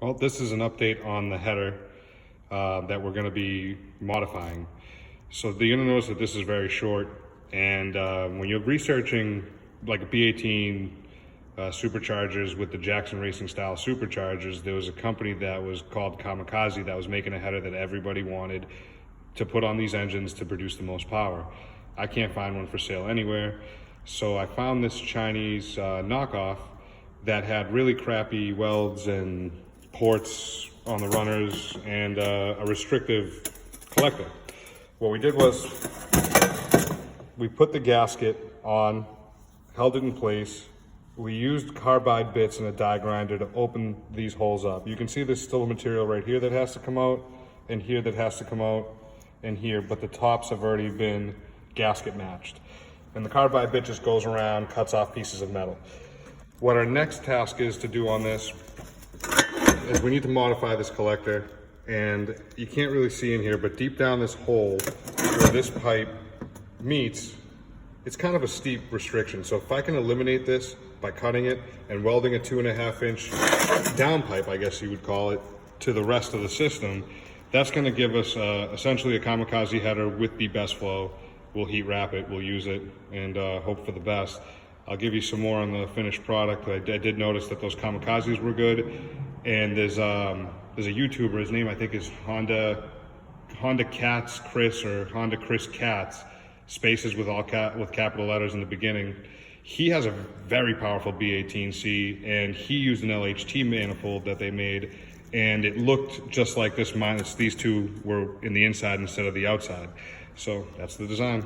Well, this is an update on the header that we're going to be modifying. So you're going to notice that this is very short, and when you're researching like a B18 superchargers with the Jackson Racing style superchargers, there was a company that was called Kamikaze that was making a header that everybody wanted to put on these engines to produce the most power. I can't find one for sale anywhere, so I found this Chinese knockoff that had really crappy welds and ports on the runners and a restrictive collector. What we did was we put the gasket on, held it in place. We used carbide bits and a die grinder to open these holes up. You can see there's still material right here that has to come out, and here that has to come out, and here, but the tops have already been gasket matched. And the carbide bit just goes around, cuts off pieces of metal. What our next task is to do on this is we need to modify this collector, and you can't really see in here, but deep down this hole where this pipe meets, it's kind of a steep restriction. So if I can eliminate this by cutting it and welding a 2.5 inch down pipe, I guess you would call it, to the rest of the system, that's going to give us essentially a Kamikaze header with the best flow. We'll heat wrap it, we'll use it, and hope for the best. I'll give you some more on the finished product. I did notice that those Kamikazes were good, and there's a YouTuber, his name I think is Honda Chris or Honda Chris Katz, spaces with capital letters in the beginning. He has a very powerful B18c, and he used an LHT manifold that they made, and it looked just like this, minus these two were in the inside instead of the outside. So that's the design.